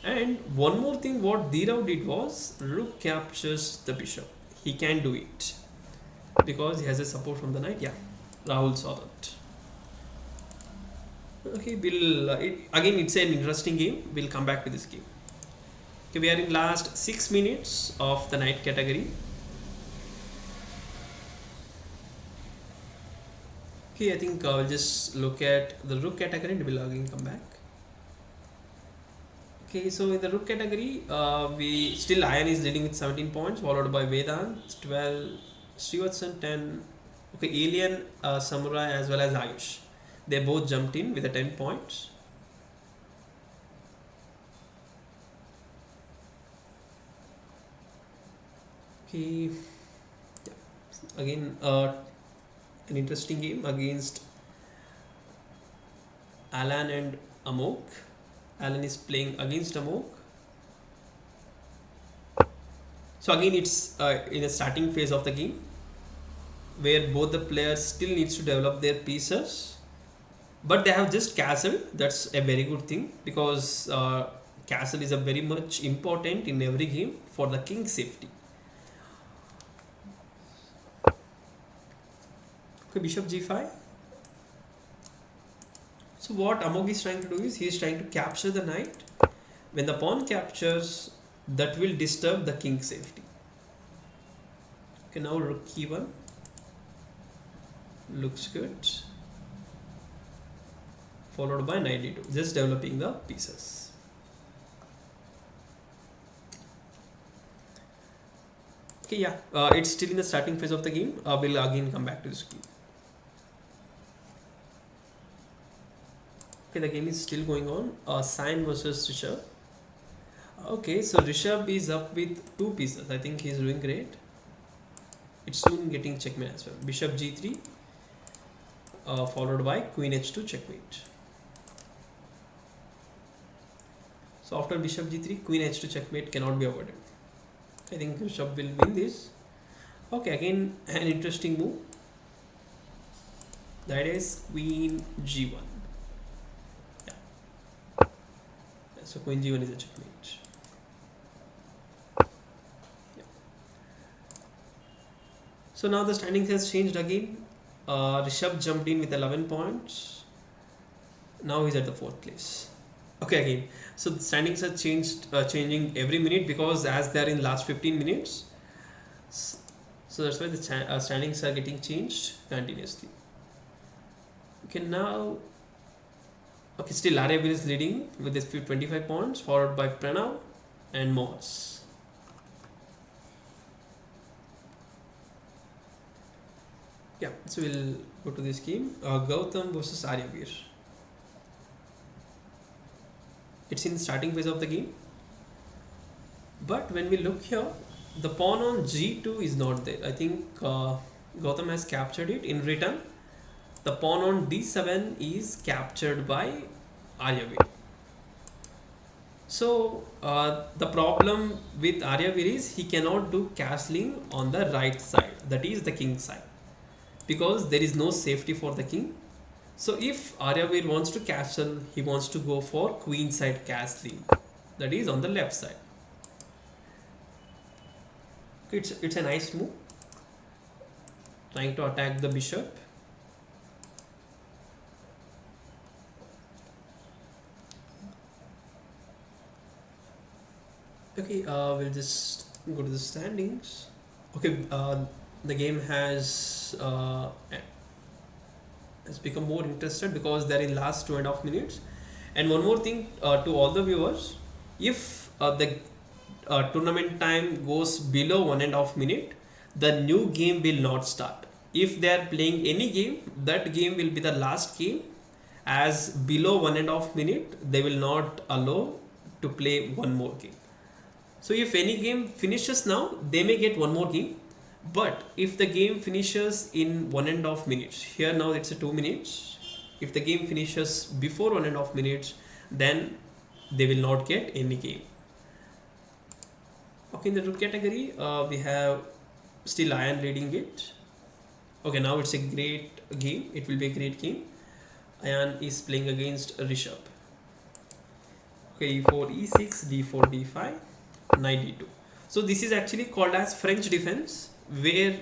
Speaker 1: And one more thing, what Dhirav did was, rook captures the bishop. He can do it because he has a support from the knight. Yeah, Rahul saw that. Okay, again, it's an interesting game. We'll come back to this game. Okay, we are in last 6 minutes of the knight category. Okay, I think I'll just look at the rook category and we'll again come back. Okay, so in the rook category, we still Ayan is leading with 17 points, followed by Vedant 12, Srivatsan 10. Okay, Alien, Samurai as well as Ayush. They both jumped in with the 10 points. Okay, yeah. Again, an interesting game against Alan and Amok. Alan is playing against Amok. So again, it's in a starting phase of the game, where both the players still needs to develop their pieces, but they have just castle. That's a very good thing, because castle is a very much important in every game for the king's safety. Okay, bishop g5. So what Amog is trying to do is, he is trying to capture the knight. When the pawn captures, that will disturb the king's safety. Okay, now rook e1. Looks good. Followed by knight d2, just developing the pieces. Okay, yeah, it's still in the starting phase of the game. We'll again come back to this game. Okay, the game is still going on. Sain versus Rishabh. Okay, so Rishabh is up with 2 pieces. I think he's doing great. It's soon getting checkmate as well. Bishop g3, followed by queen h2 checkmate. So after bishop g3, queen h2 checkmate cannot be avoided. I think Rishabh will win this. Okay, again an interesting move. That is queen g1. Yeah. So queen g1 is a checkmate. Yeah. So now the standings has changed again. Rishabh jumped in with 11 points. Now he's at the 4th place. Okay, again, so the standings are changing every minute, because as they are in last 15 minutes, so that's why the standings are getting changed continuously. Okay, now, okay, still Aryavir is leading with this 25 points, followed by Pranav and Moz. Yeah, so we'll go to this game. Gautam versus Aryavir. It's in the starting phase of the game, but when we look here, the pawn on g2 is not there. I think Gautam has captured it. In return, the pawn on d7 is captured by Aryavir. So the problem with Aryavir is, he cannot do castling on the right side, that is the king side, because there is no safety for the king. So if Aryavir wants to castle, he wants to go for queen side castling, that is on the left side. It's a nice move, trying to attack the bishop. Okay, we'll just go to the standings. Okay, the game has become more interested, because they're in last 2.5 minutes. And one more thing, to all the viewers, if the tournament time goes below 1.5 minute, the new game will not start. If they are playing any game, that game will be the last game, as below 1.5 minute they will not allow to play one more game. So if any game finishes now, they may get one more game, But if the game finishes in 1.5 minutes, here now it's a 2 minutes. If the game finishes before 1.5 minutes, then they will not get any game. Okay, in the rook category, we have still Iron leading it. Okay, now it's a great game. It will be a great game. Iron is playing against Rishabh. Okay, e4, e6, d4, d5, knight d2. So this is actually called as French defense, where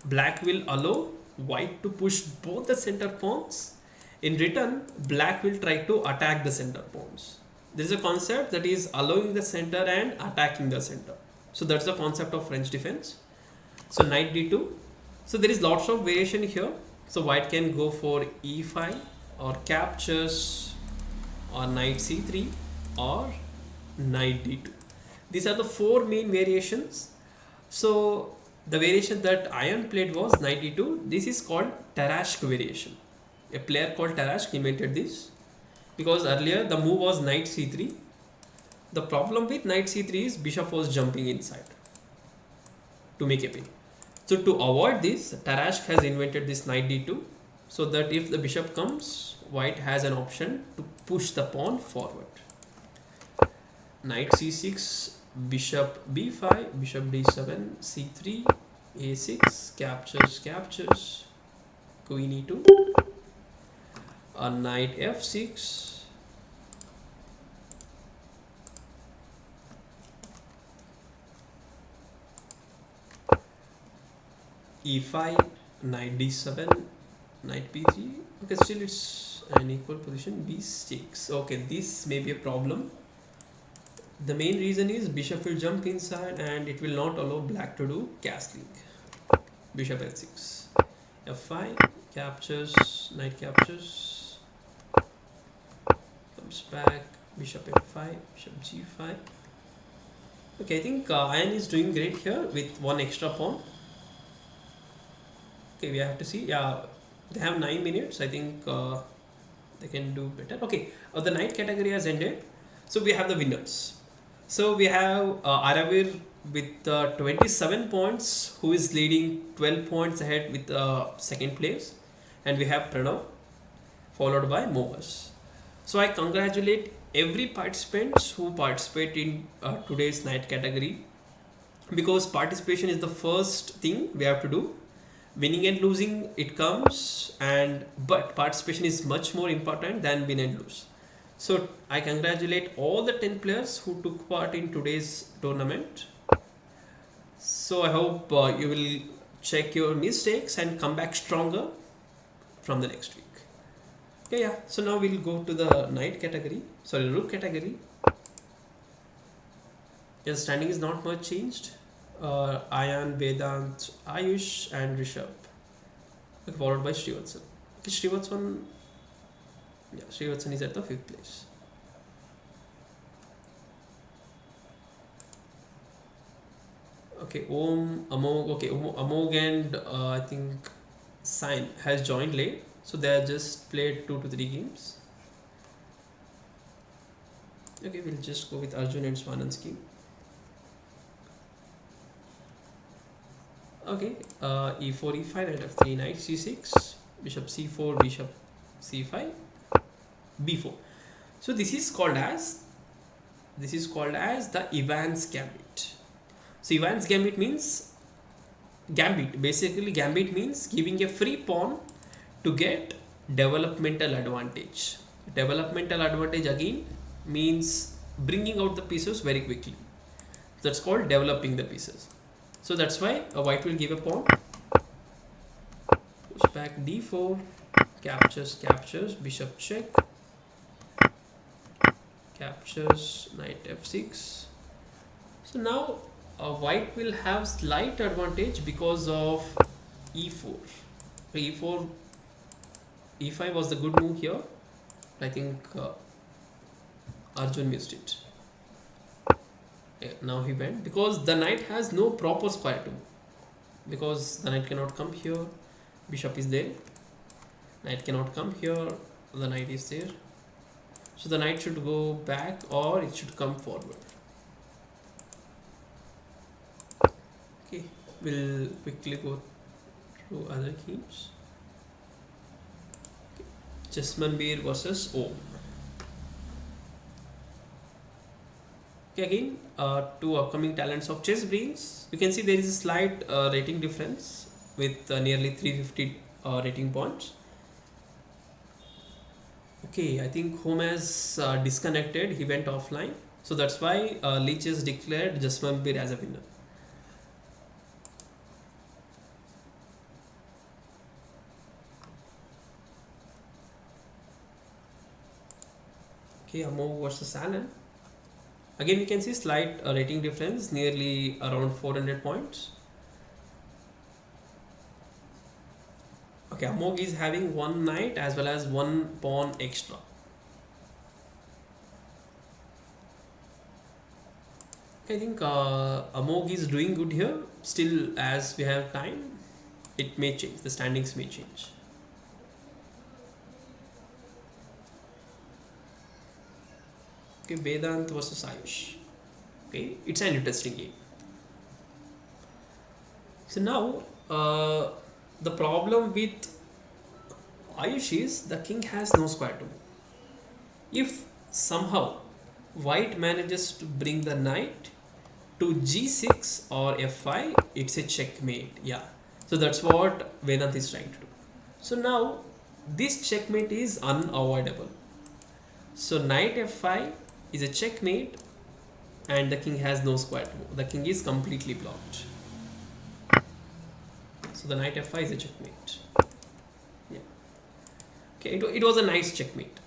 Speaker 1: black will allow white to push both the center pawns. In return, black will try to attack the center pawns. There is a concept that is allowing the center and attacking the center. So that's the concept of French defense. So knight d2. So there is lots of variation here. So white can go for e5 or captures or knight c3 or knight d2. These are the four main variations. So the variation that Iron played was knight d2. This is called Tarashk variation. A player called Tarashk invented this because earlier the move was knight c3. The problem with knight c3 is bishop was jumping inside to make a pin. So to avoid this, Tarashk has invented this knight d2, so that if the bishop comes, white has an option to push the pawn forward. Knight c6, bishop b5, bishop d7, c3, a6, captures, queen e2, a knight f6, e5, knight d7, knight b3. Okay, still it's an equal position. b6. Okay, this may be a problem. The main reason is bishop will jump inside and it will not allow black to do castling. Bishop h6, f5, captures, knight captures, comes back, bishop f5, bishop g5. Okay, I think Iron is doing great here with one extra pawn. Okay, we have to see. Yeah, they have 9 minutes. I think they can do better. Okay, the knight category has ended. So we have the winners. So we have Aravir with 27 points, who is leading 12 points ahead with second place. And we have Pranav, followed by Mohas. So I congratulate every participant who participate in today's knight category, because participation is the first thing we have to do. Winning and losing, it comes, but participation is much more important than win and lose. So I congratulate all the 10 players who took part in today's tournament. So I hope you will check your mistakes and come back stronger from the next week. Okay, yeah. So now we'll go to the knight category. Sorry, rook category. Yeah, the standing is not much changed. Ayan, Vedant, Ayush and Rishabh, okay, followed by Srivatsan. Okay, Srivatsan is at the 5th place. Okay, Amog and I think Sain has joined late, so they have just played 2 to 3 games. Okay, we'll just go with Arjun and Swanand's game. Okay, e4, e5, knight f3, knight c6, bishop c4, bishop c5, b4. So this is called as the Ivan's gambit. So Ivan's gambit means basically gambit means giving a free pawn to get developmental advantage. Developmental advantage again means bringing out the pieces very quickly. That's called developing the pieces. So that's why white will give a pawn, push back d4, captures, bishop check, captures, knight f6. So now white will have slight advantage because of e4. E5 was the good move here. I think Arjun missed it. Now he went because the knight has no proper square to move, because the knight cannot come here, bishop is there, knight cannot come here, the knight is there, so the knight should go back or it should come forward. Okay, We'll quickly go through other games. Chessmanbir versus O. Okay, again, two upcoming talents of Chessbrainz. You can see there is a slight rating difference with nearly 350 rating points. Okay, I think Home has disconnected. He went offline. So that's why Leach has declared Chessmanbir as a winner. Okay, Amov versus Alan. Again, we can see slight rating difference, nearly around 400 points. Okay, Amog is having one knight as well as one pawn extra. I think Amog is doing good here. Still, as we have time, it may change. The standings may change. Okay, Vedant versus Ayush. Okay, it's an interesting game. So now, the problem with Ayush is the king has no square to move. If somehow white manages to bring the knight to g6 or f5, it's a checkmate. Yeah, so that's what Vedant is trying to do. So now this checkmate is unavoidable. So knight f5 is a checkmate and the king has no square to move. The king is completely blocked. So the knight f5 is a checkmate. Yeah. Okay, it was a nice checkmate.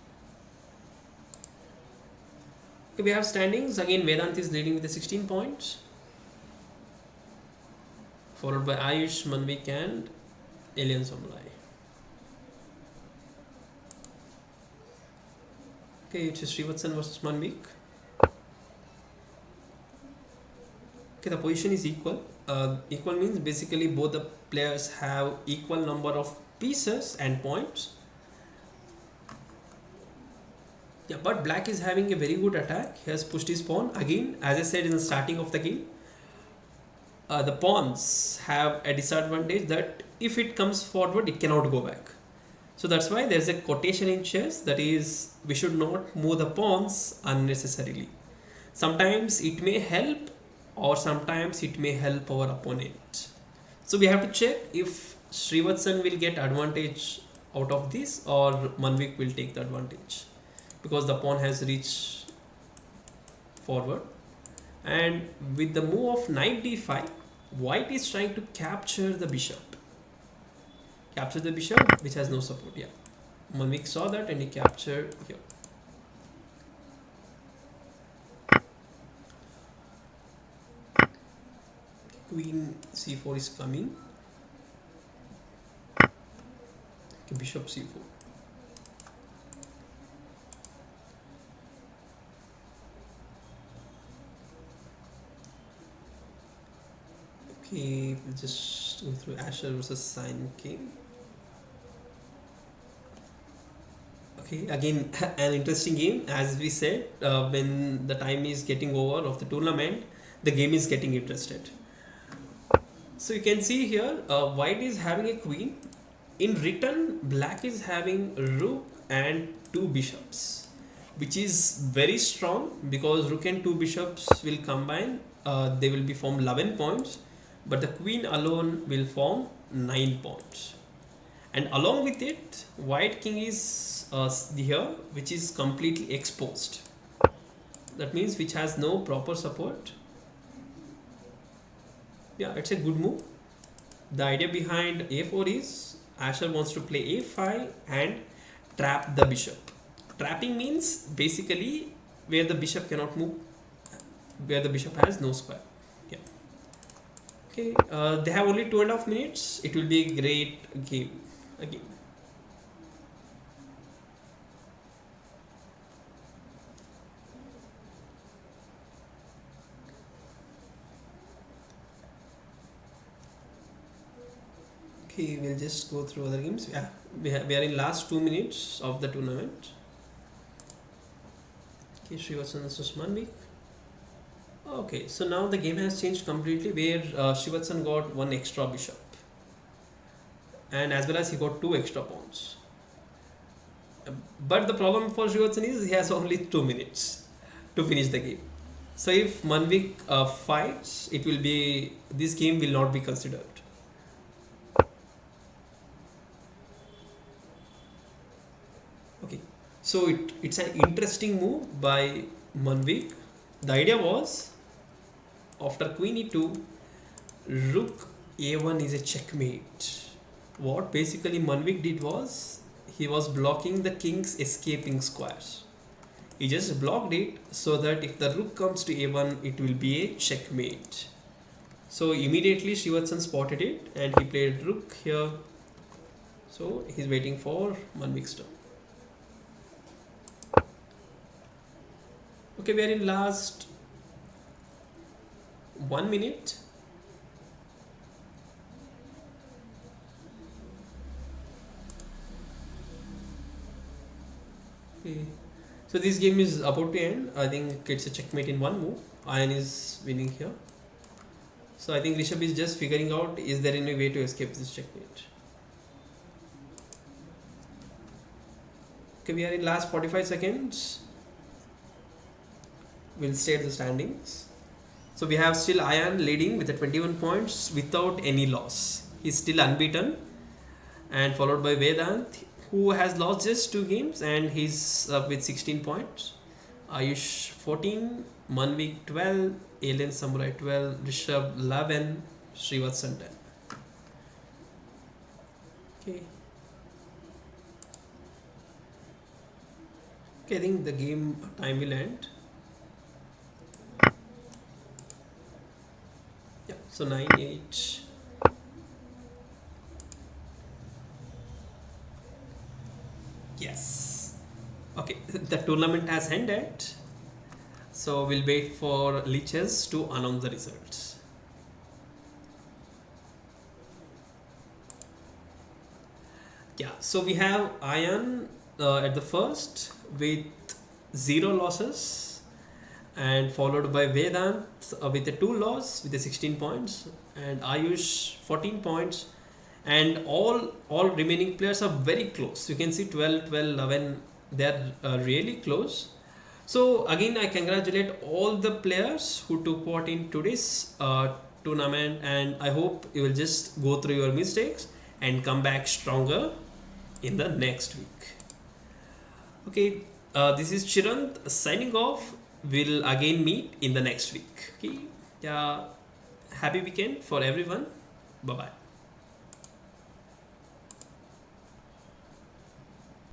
Speaker 1: Okay, we have standings. Again, Vedant is leading with the 16 points. Followed by Ayush, Manvik and Alien Samurai. Okay, it's Srivatsan versus Manvik. Okay, the position is equal. Equal means basically both the players have equal number of pieces and points. Yeah, but black is having a very good attack. He has pushed his pawn. Again, as I said in the starting of the game, the pawns have a disadvantage that if it comes forward, it cannot go back. So that's why there's a quotation in chess that is, we should not move the pawns unnecessarily. Sometimes it may help or sometimes it may help our opponent. So we have to check if Srivatsan will get advantage out of this or Manvik will take the advantage, because the pawn has reached forward. And with the move of knight d5, white is trying to capture the bishop. Capture the bishop which has no support. Yeah, Manvik saw that and he captured here. Queen c4 is coming. Okay, bishop c4. Okay, we'll just go through Asher versus Sign King. Okay, again an interesting game. As we said, when the time is getting over of the tournament, the game is getting interested. So you can see here, white is having a queen. In return, black is having rook and two bishops, which is very strong because rook and two bishops will combine. They will be form 11 points, but the queen alone will form 9 points. And along with it, white king is here, which is completely exposed. That means which has no proper support. Yeah, it's a good move. The idea behind a4 is Asher wants to play a5 and trap the bishop. Trapping means basically where the bishop cannot move, where the bishop has no square. Yeah. Okay, they have only 2.5 minutes. It will be a great game again. Okay, we'll just go through other games. Yeah, we are in last 2 minutes of the tournament. Okay, Srivatsan versus Manvik. Okay, so now the game has changed completely where Shivatsan got one extra bishop and as well as he got two extra pawns. But the problem for Shivatsan is he has only 2 minutes to finish the game. So if Manvik fights, it will be this game will not be considered. Okay, so it's an interesting move by Manvik. The idea was after Queen E2, Rook A1 is a checkmate. What basically Manvik did was he was blocking the king's escaping squares. He just blocked it so that if the rook comes to a1, it will be a checkmate. So immediately Shivatsan spotted it and he played rook here. So he's waiting for Manvik's turn. Okay, we are in last 1 minute. Okay. So this game is about to end. I think it's a checkmate in one move. Iron is winning here. So I think Rishabh is just figuring out is there any way to escape this checkmate. Okay, we are in last 45 seconds. We'll state the standings. So we have still Ayan leading with the 21 points without any loss. He's still unbeaten, and followed by Vedant, who has lost just 2 games and he's up with 16 points. Ayush 14, Manvik 12, Alien Samurai 12, Rishabh 11, Srivatsan 10. Okay. Okay, I think the game time will end. Yeah, so 9-8. Yes. Okay, the tournament has ended. So we'll wait for Liches to announce the results. Yeah, so we have Ayan at the first with 0 losses, and followed by Vedant with a 2 loss with a 16 points, and Ayush 14 points, and all remaining players are very close. You can see 12, 12, 11. They're really close. So again, I congratulate all the players who took part in today's tournament, and I hope you will just go through your mistakes and come back stronger in the next week. Okay, this is Chirant signing off. We'll again meet in the next week. Okay, yeah, happy weekend for everyone. Bye bye.